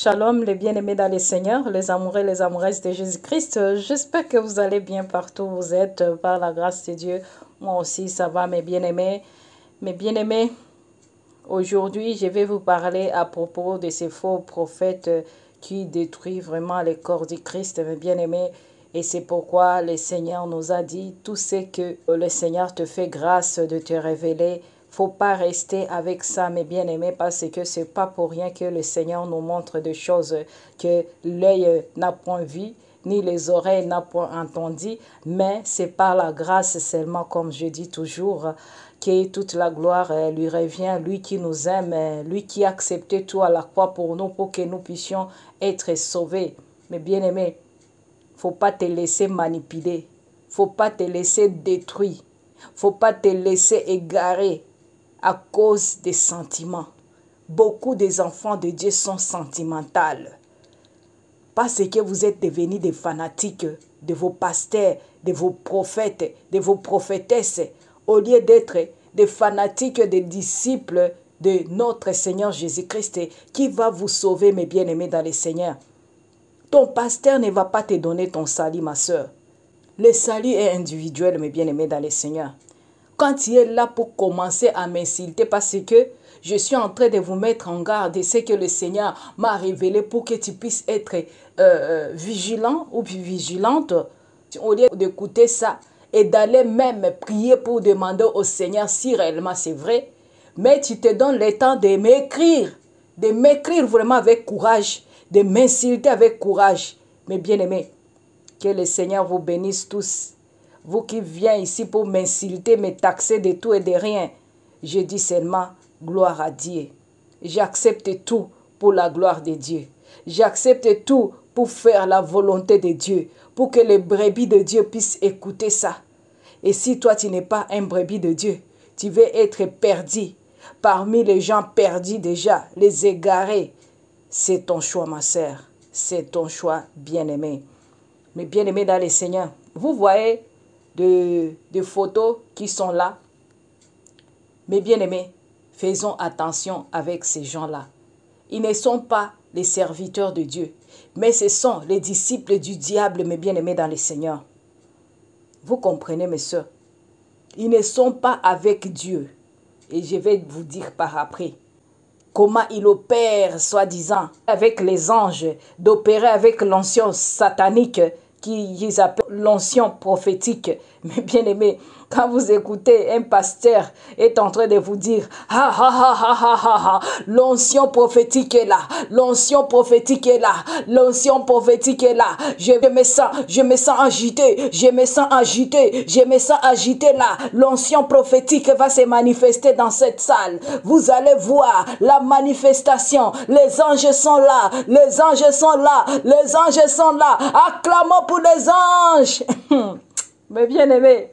Shalom, les bien-aimés dans le Seigneur, les amoureux et les amoureuses de Jésus-Christ. J'espère que vous allez bien partout où vous êtes, par la grâce de Dieu. Moi aussi, ça va, mes bien-aimés. Mes bien-aimés, aujourd'hui, je vais vous parler à propos de ces faux prophètes qui détruisent vraiment le corps du Christ, mes bien-aimés. Et c'est pourquoi le Seigneur nous a dit, tout ce que le Seigneur te fait grâce de te révéler, faut pas rester avec ça, mes bien-aimés, parce que c'est pas pour rien que le Seigneur nous montre des choses que l'œil n'a point vu, ni les oreilles n'ont point entendu, mais c'est par la grâce seulement, comme je dis toujours, que toute la gloire lui revient, lui qui nous aime, lui qui a accepté tout à la croix pour nous, pour que nous puissions être sauvés. Mes bien-aimés, faut pas te laisser manipuler, faut pas te laisser détruire, faut pas te laisser égarer à cause des sentiments. Beaucoup des enfants de Dieu sont sentimentaux parce que vous êtes devenus des fanatiques de vos pasteurs, de vos prophètes, de vos prophétesses, au lieu d'être des fanatiques, des disciples de notre Seigneur Jésus-Christ qui va vous sauver, mes bien-aimés dans le Seigneur. Ton pasteur ne va pas te donner ton salut, ma soeur. Le salut est individuel, mes bien-aimés dans le Seigneur. Quand tu es là pour commencer à m'insulter parce que je suis en train de vous mettre en garde et c'est que le Seigneur m'a révélé pour que tu puisses être vigilant ou vigilante, au lieu d'écouter ça et d'aller même prier pour demander au Seigneur si réellement c'est vrai, mais tu te donnes le temps de m'écrire vraiment avec courage, de m'insulter avec courage. Mes bien-aimés, que le Seigneur vous bénisse tous. Vous qui venez ici pour m'insulter, me taxer de tout et de rien, je dis seulement gloire à Dieu. J'accepte tout pour la gloire de Dieu. J'accepte tout pour faire la volonté de Dieu, pour que les brebis de Dieu puissent écouter ça. Et si toi tu n'es pas un brebis de Dieu, tu veux être perdu parmi les gens perdus déjà, les égarés, c'est ton choix, ma sœur. C'est ton choix, bien-aimé. Mais bien-aimés dans le Seigneur, vous voyez des photos qui sont là. Mais bien-aimés, faisons attention avec ces gens-là. Ils ne sont pas les serviteurs de Dieu, mais ce sont les disciples du diable, mes bien-aimés dans le Seigneur. Vous comprenez, mes soeurs? Ils ne sont pas avec Dieu. Et je vais vous dire par après comment il opère, soi-disant, avec les anges, d'opérer avec l'ancien satanique qu'ils appellent l'ancien prophétique. Mais bien aimé, quand vous écoutez un pasteur est en train de vous dire ha ha ha ha ha ha ha, l'ancien prophétique est là, l'ancien prophétique est là, l'ancien prophétique est là, je me sens agité, je me sens agité, je me sens agité là, l'ancien prophétique va se manifester dans cette salle. Vous allez voir la manifestation, les anges sont là, les anges sont là, les anges sont là, acclamons pour les anges. Mais bien aimé,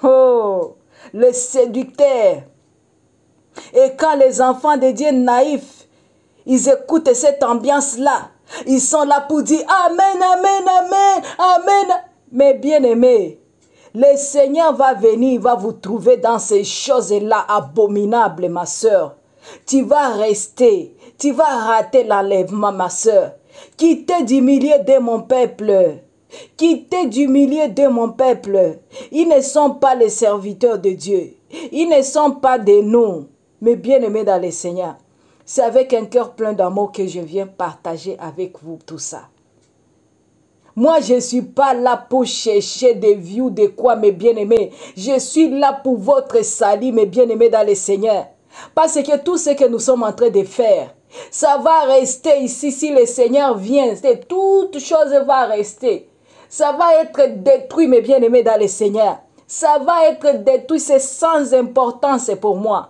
oh, les séducteurs. Et quand les enfants de Dieu naïfs, ils écoutent cette ambiance-là, ils sont là pour dire Amen, Amen, Amen, Amen. Mais bien aimé, le Seigneur va venir, il va vous trouver dans ces choses-là abominables, ma soeur. Tu vas rester, tu vas rater l'enlèvement, ma soeur. Quittez du milieu de mon peuple. Quittez du milieu de mon peuple. Ils ne sont pas les serviteurs de Dieu. Ils ne sont pas de nous, mais bien-aimés dans le Seigneur. C'est avec un cœur plein d'amour que je viens partager avec vous tout ça. Moi, je ne suis pas là pour chercher des views, de quoi, mes bien-aimés. Je suis là pour votre salut, mes bien-aimés dans le Seigneur. Parce que tout ce que nous sommes en train de faire, ça va rester ici. Si le Seigneur vient, toute chose va rester. Ça va être détruit, mes bien-aimés dans le Seigneur. Ça va être détruit, c'est sans importance pour moi.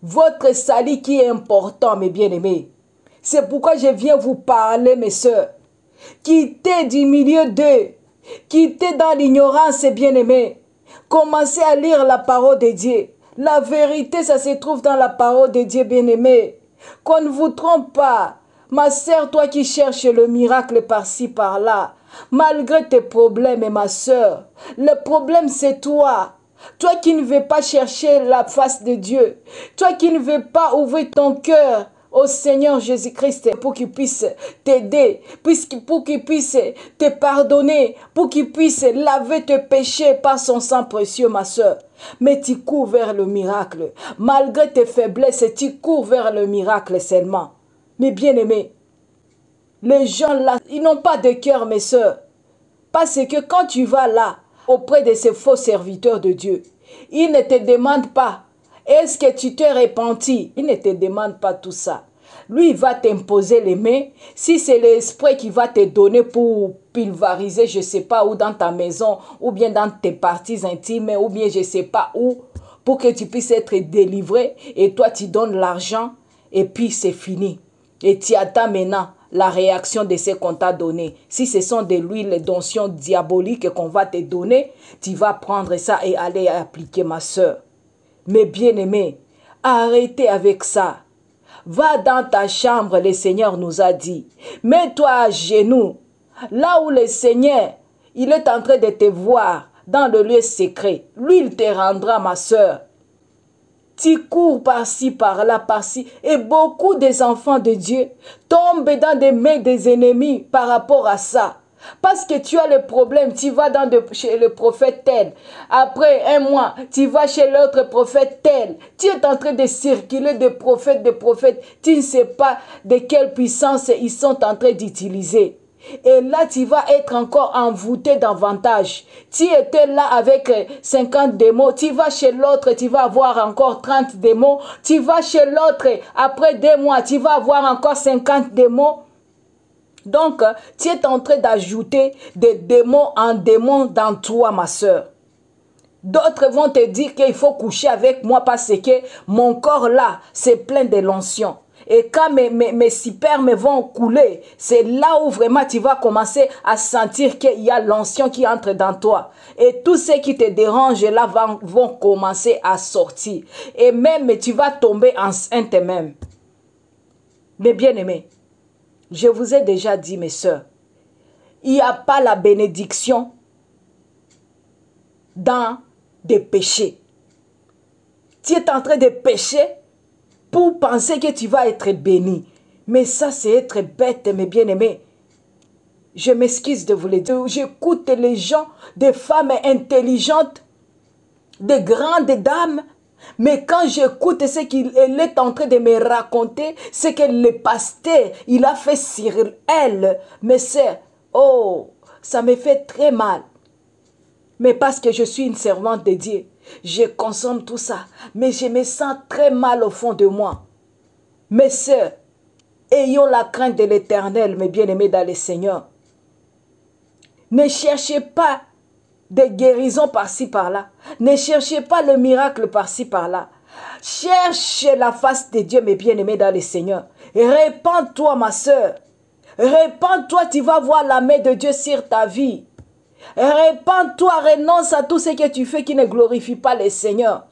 Votre salut qui est important, mes bien-aimés. C'est pourquoi je viens vous parler, mes soeurs. Quittez du milieu d'eux. Quittez dans l'ignorance, bien-aimés. Commencez à lire la parole de Dieu. La vérité, ça se trouve dans la parole de Dieu, bien-aimé. Qu'on ne vous trompe pas. Ma sœur, toi qui cherches le miracle par-ci, par-là, malgré tes problèmes, ma sœur, le problème c'est toi. Toi qui ne veux pas chercher la face de Dieu. Toi qui ne veux pas ouvrir ton cœur au Seigneur Jésus-Christ pour qu'il puisse t'aider, pour qu'il puisse te pardonner, pour qu'il puisse laver tes péchés par son sang précieux, ma soeur. Mais tu cours vers le miracle. Malgré tes faiblesses, tu cours vers le miracle seulement. Mais bien aimé, les gens là, ils n'ont pas de cœur, mes soeurs. Parce que quand tu vas là, auprès de ces faux serviteurs de Dieu, ils ne te demandent pas, est-ce que tu t'es repenti? Ils ne te demandent pas tout ça. Lui, il va t'imposer les mains. Si c'est l'esprit qui va te donner pour pulvériser, je ne sais pas où, dans ta maison, ou bien dans tes parties intimes, ou bien je ne sais pas où, pour que tu puisses être délivré, et toi, tu donnes l'argent, et puis c'est fini. Et tu attends maintenant la réaction de ce qu'on t'a donné. Si ce sont de l'huile d'onction diabolique qu'on va te donner, tu vas prendre ça et aller appliquer, ma soeur. Mais bien aimé, arrêtez avec ça. Va dans ta chambre, le Seigneur nous a dit. Mets-toi à genoux, là où le Seigneur, il est en train de te voir, dans le lieu secret. Lui, il te rendra, ma soeur. Tu cours par-ci, par-là, par-ci. Et beaucoup des enfants de Dieu tombent dans des mains des ennemis par rapport à ça. Parce que tu as le problème, tu vas chez le prophète tel. Après un mois, tu vas chez l'autre prophète tel. Tu es en train de circuler de prophètes. Tu ne sais pas de quelle puissance ils sont en train d'utiliser. Et là, tu vas être encore envoûté davantage. Tu étais là avec 50 démons. Tu vas chez l'autre, tu vas avoir encore 30 démons. Tu vas chez l'autre, après 2 mois, tu vas avoir encore 50 démons. Donc, tu es en train d'ajouter des démons en démons dans toi, ma soeur. D'autres vont te dire qu'il faut coucher avec moi parce que mon corps là, c'est plein de l'onction. Et quand mes spermes vont couler, c'est là où vraiment tu vas commencer à sentir qu'il y a l'onction qui entre dans toi. Et tout ce qui te dérange là vont commencer à sortir. Et même tu vas tomber enceinte même. Mais bien aimé, je vous ai déjà dit, mes soeurs, il n'y a pas la bénédiction dans des péchés. Tu es en train de pécher pour penser que tu vas être béni. Mais ça, c'est être bête, mes bien-aimés. Je m'excuse de vous le dire. J'écoute les gens, des femmes intelligentes, des grandes dames. Mais quand j'écoute ce qu'il est en train de me raconter, ce que le pasteur, il a fait sur elle, mes sœurs, oh, ça me fait très mal. Mais parce que je suis une servante de Dieu, je consomme tout ça. Mais je me sens très mal au fond de moi. Mes sœurs, ayons la crainte de l'Éternel, mes bien-aimés dans le Seigneur. Ne cherchez pas des guérisons par-ci par-là. Ne cherchez pas le miracle par-ci par-là. Cherchez la face de Dieu, mes bien-aimés dans le Seigneur. Répands-toi, ma sœur. Répands-toi, tu vas voir la main de Dieu sur ta vie. Répands-toi, renonce à tout ce que tu fais qui ne glorifie pas le Seigneur.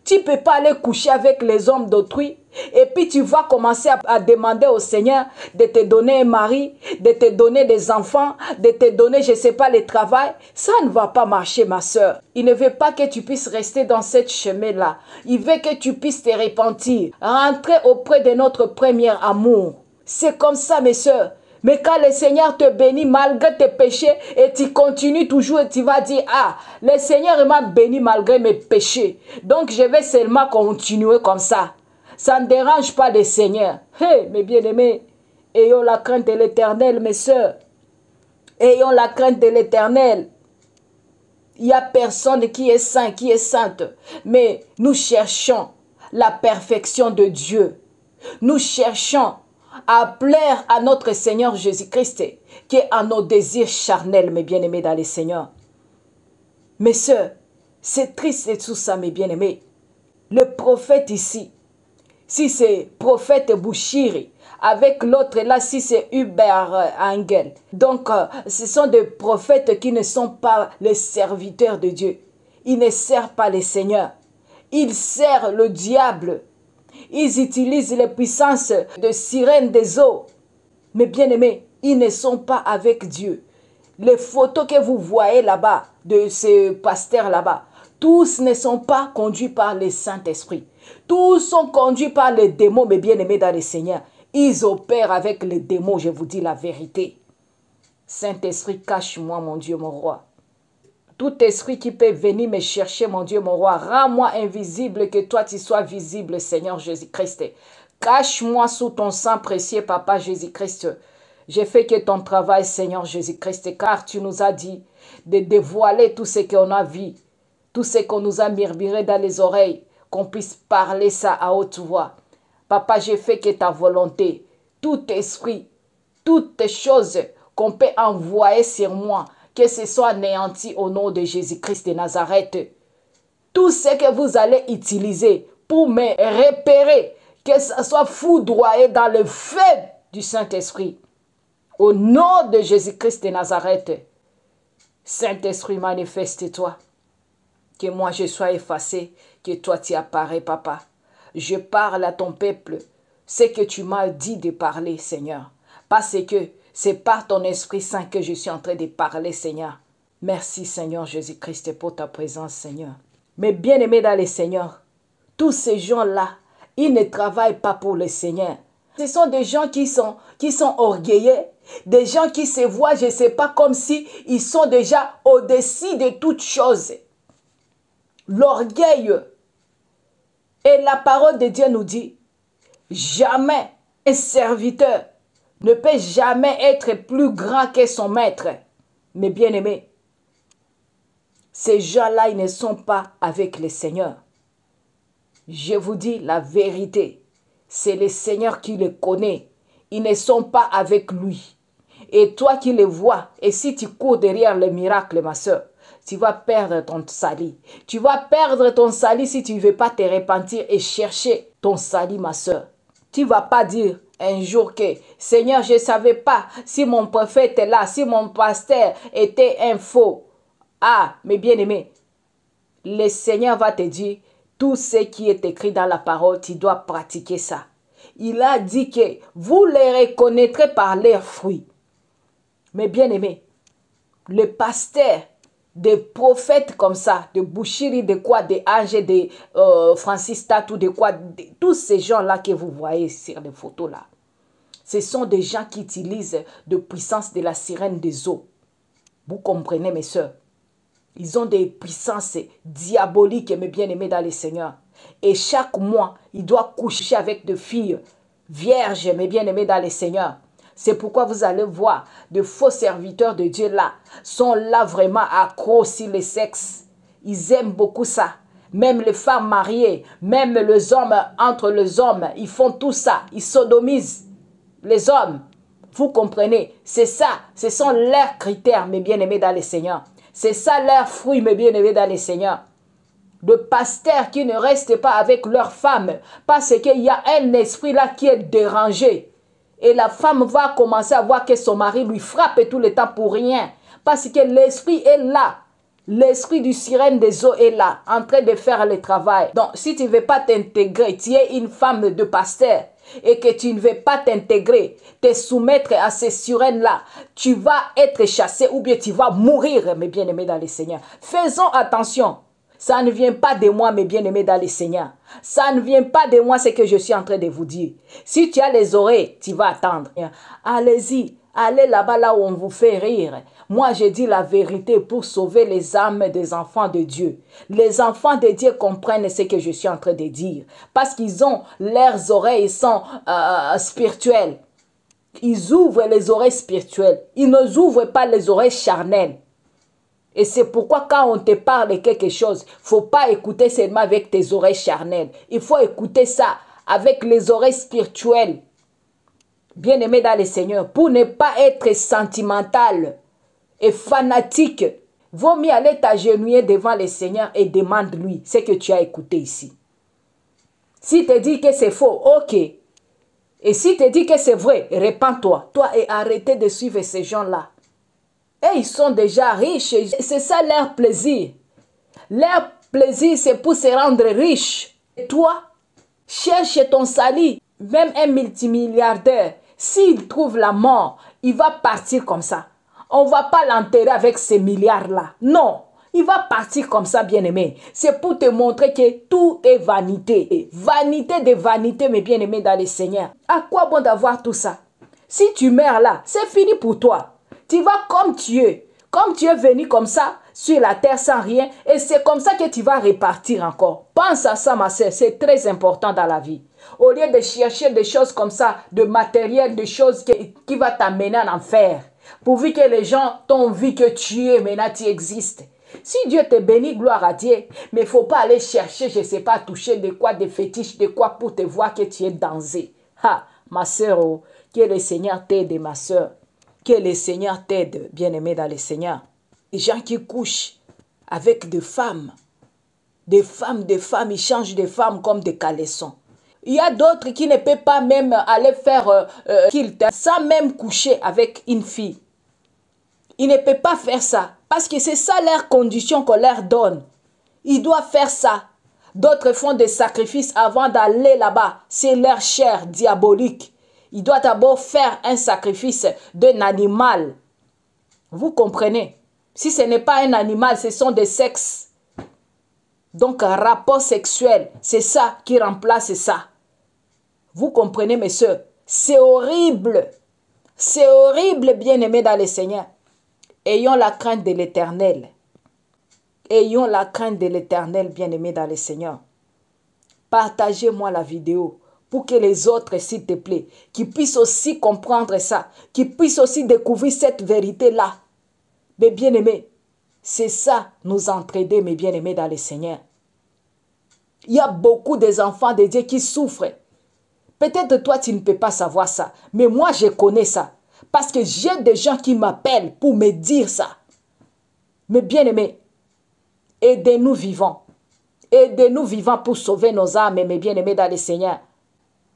Tu ne peux pas aller coucher avec les hommes d'autrui et puis tu vas commencer à demander au Seigneur de te donner un mari, de te donner des enfants, de te donner, je ne sais pas, le travail. Ça ne va pas marcher, ma soeur. Il ne veut pas que tu puisses rester dans cette chemin-là. Il veut que tu puisses te repentir, rentrer auprès de notre premier amour. C'est comme ça, mes soeurs. Mais quand le Seigneur te bénit malgré tes péchés et tu continues toujours et tu vas dire, ah, le Seigneur m'a béni malgré mes péchés. Donc je vais seulement continuer comme ça. Ça ne dérange pas le Seigneur. Hey, mes bien-aimés, ayons la crainte de l'Éternel, mes soeurs. Ayons la crainte de l'Éternel. Il n'y a personne qui est saint, qui est sainte. Mais nous cherchons la perfection de Dieu. Nous cherchons à plaire à notre Seigneur Jésus-Christ, qui est à nos désirs charnels, mes bien-aimés dans le Seigneur. Mes sœurs, c'est triste et tout ça, mes bien-aimés. Le prophète ici, si c'est prophète Bouchiri, avec l'autre là, si c'est Hubert Engel. Donc, ce sont des prophètes qui ne sont pas les serviteurs de Dieu. Ils ne servent pas le Seigneur. Ils servent le diable. Ils utilisent les puissances de sirènes des eaux. Mais bien aimés, ils ne sont pas avec Dieu. Les photos que vous voyez là-bas, de ces pasteurs là-bas, tous ne sont pas conduits par le Saint-Esprit. Tous sont conduits par les démons, mes bien-aimés dans le Seigneur. Ils opèrent avec les démons, je vous dis la vérité. Saint-Esprit, cache-moi, mon Dieu, mon roi. Tout esprit qui peut venir me chercher, mon Dieu, mon roi, rends-moi invisible, que toi tu sois visible, Seigneur Jésus-Christ. Cache-moi sous ton sang précieux, Papa Jésus-Christ. J'ai fait que ton travail, Seigneur Jésus-Christ, car tu nous as dit de dévoiler tout ce qu'on a vu, tout ce qu'on nous a murmuré dans les oreilles, qu'on puisse parler ça à haute voix. Papa, j'ai fait que ta volonté, tout esprit, toutes choses qu'on peut envoyer sur moi, que ce soit anéanti au nom de Jésus-Christ de Nazareth. Tout ce que vous allez utiliser pour me repérer, que ce soit foudroyé dans le feu du Saint-Esprit. Au nom de Jésus-Christ de Nazareth, Saint-Esprit, manifeste-toi. Que moi je sois effacé, que toi tu apparais, Papa. Je parle à ton peuple ce que tu m'as dit de parler, Seigneur. Parce que c'est par ton Esprit Saint que je suis en train de parler, Seigneur. Merci, Seigneur Jésus-Christ, pour ta présence, Seigneur. Mais bien-aimés dans le Seigneur, tous ces gens-là, ils ne travaillent pas pour le Seigneur. Ce sont des gens qui sont orgueilleux, des gens qui se voient, je ne sais pas, comme si ils sont déjà au-dessus de toutes choses. L'orgueil. Et la parole de Dieu nous dit, jamais un serviteur ne peut jamais être plus grand que son maître. Mais bien aimé, ces gens-là, ils ne sont pas avec le Seigneur. Je vous dis la vérité. C'est le Seigneur qui les connaît. Ils ne sont pas avec lui. Et toi qui les vois, et si tu cours derrière le miracle, ma soeur, tu vas perdre ton salut. Tu vas perdre ton salut si tu ne veux pas te repentir et chercher ton salut, ma soeur. Tu ne vas pas dire un jour que, Seigneur, je ne savais pas si mon prophète est là, si mon pasteur était un faux. Ah, mes bien-aimés, le Seigneur va te dire, tout ce qui est écrit dans la parole, tu dois pratiquer ça. Il a dit que vous les reconnaîtrez par leurs fruits. Mais bien aimé, le pasteur, des prophètes comme ça, de Bouchiri, de quoi, des anges, de Francis Tatou, de quoi, tous ces gens-là que vous voyez sur les photos là, ce sont des gens qui utilisent de puissance de la sirène des eaux. Vous comprenez, mes soeurs? Ils ont des puissances diaboliques, mes bien-aimés dans le Seigneur. Et chaque mois, ils doivent coucher avec des filles vierges, mes bien-aimés dans le Seigneur. C'est pourquoi vous allez voir de faux serviteurs de Dieu là, sont là vraiment accros sur le sexe. Ils aiment beaucoup ça. Même les femmes mariées, même les hommes, entre les hommes, ils font tout ça. Ils sodomisent les hommes. Vous comprenez? C'est ça. Ce sont leurs critères, mes bien-aimés dans le Seigneur. C'est ça leurs fruits, mes bien-aimés dans le Seigneur. De pasteurs qui ne restent pas avec leurs femmes parce qu'il y a un esprit là qui est dérangé. Et la femme va commencer à voir que son mari lui frappe tout le temps pour rien. Parce que l'esprit est là. L'esprit du sirène des eaux est là, en train de faire le travail. Donc, si tu ne veux pas t'intégrer, tu es une femme de pasteur et que tu ne veux pas t'intégrer, te soumettre à ces sirènes-là, tu vas être chassé ou bien tu vas mourir, mes bien-aimés dans le Seigneur. Faisons attention. Ça ne vient pas de moi, mes bien-aimés dans le Seigneur. Ça ne vient pas de moi, ce que je suis en train de vous dire. Si tu as les oreilles, tu vas attendre. Allez-y, allez là-bas, là où on vous fait rire. Moi, je dis la vérité pour sauver les âmes des enfants de Dieu. Les enfants de Dieu comprennent ce que je suis en train de dire. Parce qu'ils ont, leurs oreilles sont spirituelles. Ils ouvrent les oreilles spirituelles. Ils ne ouvrent pas les oreilles charnelles. Et c'est pourquoi quand on te parle de quelque chose, il ne faut pas écouter seulement avec tes oreilles charnelles. Il faut écouter ça avec les oreilles spirituelles. Bien-aimé dans le Seigneur, pour ne pas être sentimental et fanatique, vaut mieux aller t'agenouiller devant le Seigneur et demande-lui ce que tu as écouté ici. Si te dit que c'est faux, ok. Et si te dit que c'est vrai, répands-toi. Toi et arrêtez de suivre ces gens-là. Et ils sont déjà riches. C'est ça leur plaisir. Leur plaisir, c'est pour se rendre riche. Et toi, cherche ton salut. Même un multimilliardaire, s'il trouve la mort, il va partir comme ça. On ne va pas l'enterrer avec ces milliards-là. Non. Il va partir comme ça, bien-aimé. C'est pour te montrer que tout est vanité. Vanité de vanité, mes bien-aimés dans le Seigneur. À quoi bon d'avoir tout ça? Si tu meurs là, c'est fini pour toi. Tu vas comme tu es. Comme tu es venu comme ça, sur la terre sans rien, et c'est comme ça que tu vas repartir encore. Pense à ça, ma sœur, c'est très important dans la vie. Au lieu de chercher des choses comme ça, de matériel, des choses qui vont t'amener en enfer, pourvu que les gens t'ont vu que tu es, maintenant tu existes. Si Dieu te bénit, gloire à Dieu, mais il ne faut pas aller chercher, je ne sais pas, toucher de quoi, des fétiches, de quoi pour te voir que tu es dansé. Ha, ma sœur, oh, que le Seigneur t'aide, ma sœur. Que le Seigneur t'aide, bien-aimé dans le Seigneur. Les gens qui couchent avec des femmes, ils changent de femmes comme des caleçons. Il y a d'autres qui ne peuvent pas même aller faire kilt sans même coucher avec une fille. Ils ne peuvent pas faire ça parce que c'est ça leur condition qu'on leur donne. Ils doivent faire ça. D'autres font des sacrifices avant d'aller là-bas. C'est leur chair diabolique. Ils doivent d'abord faire un sacrifice d'un animal. Vous comprenez? Si ce n'est pas un animal, ce sont des sexes. Donc, un rapport sexuel, c'est ça qui remplace ça. Vous comprenez, mes soeurs? C'est horrible. C'est horrible, bien-aimés dans le Seigneur. Ayons la crainte de l'Éternel. Ayons la crainte de l'Éternel, bien-aimés dans le Seigneur. Partagez-moi la vidéo pour que les autres, s'il te plaît, qui puissent aussi comprendre ça, qui puissent aussi découvrir cette vérité-là. Mais bien-aimés, c'est ça, nous entraider, mes bien-aimés dans le Seigneur. Il y a beaucoup des enfants de Dieu qui souffrent. Peut-être toi, tu ne peux pas savoir ça. Mais moi, je connais ça. Parce que j'ai des gens qui m'appellent pour me dire ça. Mais bien-aimés, aidez-nous vivants. Aidez-nous vivants pour sauver nos âmes, mes bien-aimés dans le Seigneur.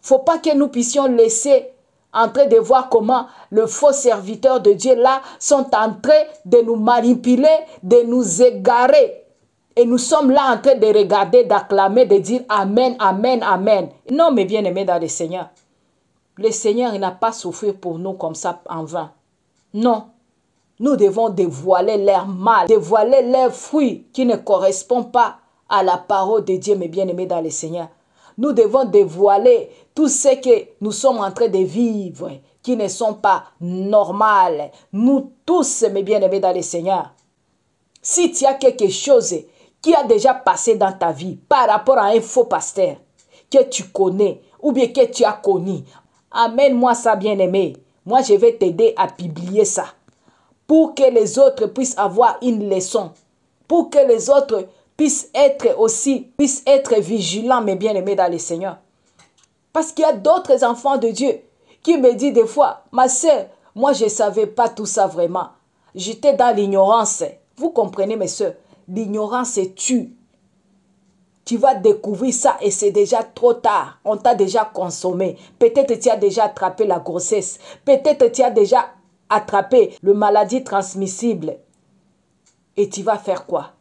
Il ne faut pas que nous puissions laisser en train de voir comment le faux serviteur de Dieu là sont en train de nous manipuler, de nous égarer. Et nous sommes là en train de regarder, d'acclamer, de dire Amen, Amen, Amen. Non, mes bien-aimés dans le Seigneur. Le Seigneur n'a pas souffert pour nous comme ça en vain. Non. Nous devons dévoiler leur mal, dévoiler leurs fruits qui ne correspondent pas à la parole de Dieu, mes bien-aimés dans le Seigneur. Nous devons dévoiler tout ce que nous sommes en train de vivre, qui ne sont pas normales. Nous tous, mes bien-aimés dans le Seigneur. Si tu as quelque chose qui a déjà passé dans ta vie par rapport à un faux pasteur que tu connais ou bien que tu as connu, amène-moi ça, bien-aimé. Moi, je vais t'aider à publier ça pour que les autres puissent avoir une leçon, pour que les autres puissent être vigilants, mes bien-aimés dans le Seigneur. Parce qu'il y a d'autres enfants de Dieu qui me disent des fois, ma sœur, moi je ne savais pas tout ça vraiment. J'étais dans l'ignorance. Vous comprenez, mes sœurs, l'ignorance tue. Tu vas découvrir ça et c'est déjà trop tard. On t'a déjà consommé. Peut-être tu as déjà attrapé la grossesse. Peut-être tu as déjà attrapé la maladie transmissible. Et tu vas faire quoi?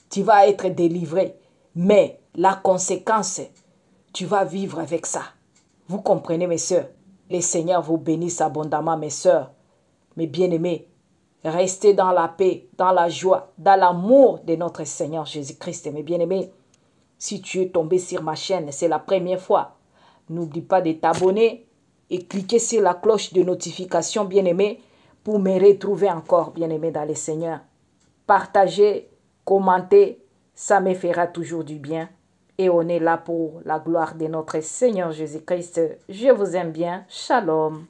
Tu vas être délivré. Mais la conséquence, tu vas vivre avec ça. Vous comprenez, mes sœurs? Le Seigneur vous bénisse abondamment, mes sœurs. Mes bien-aimés, restez dans la paix, dans la joie, dans l'amour de notre Seigneur Jésus-Christ. Mes bien-aimés, si tu es tombé sur ma chaîne, c'est la première fois, n'oublie pas de t'abonner et cliquer sur la cloche de notification, bien-aimé, pour me retrouver encore, bien-aimé, dans le Seigneur. Partagez, commentez, ça me fera toujours du bien. Et on est là pour la gloire de notre Seigneur Jésus-Christ. Je vous aime bien. Shalom.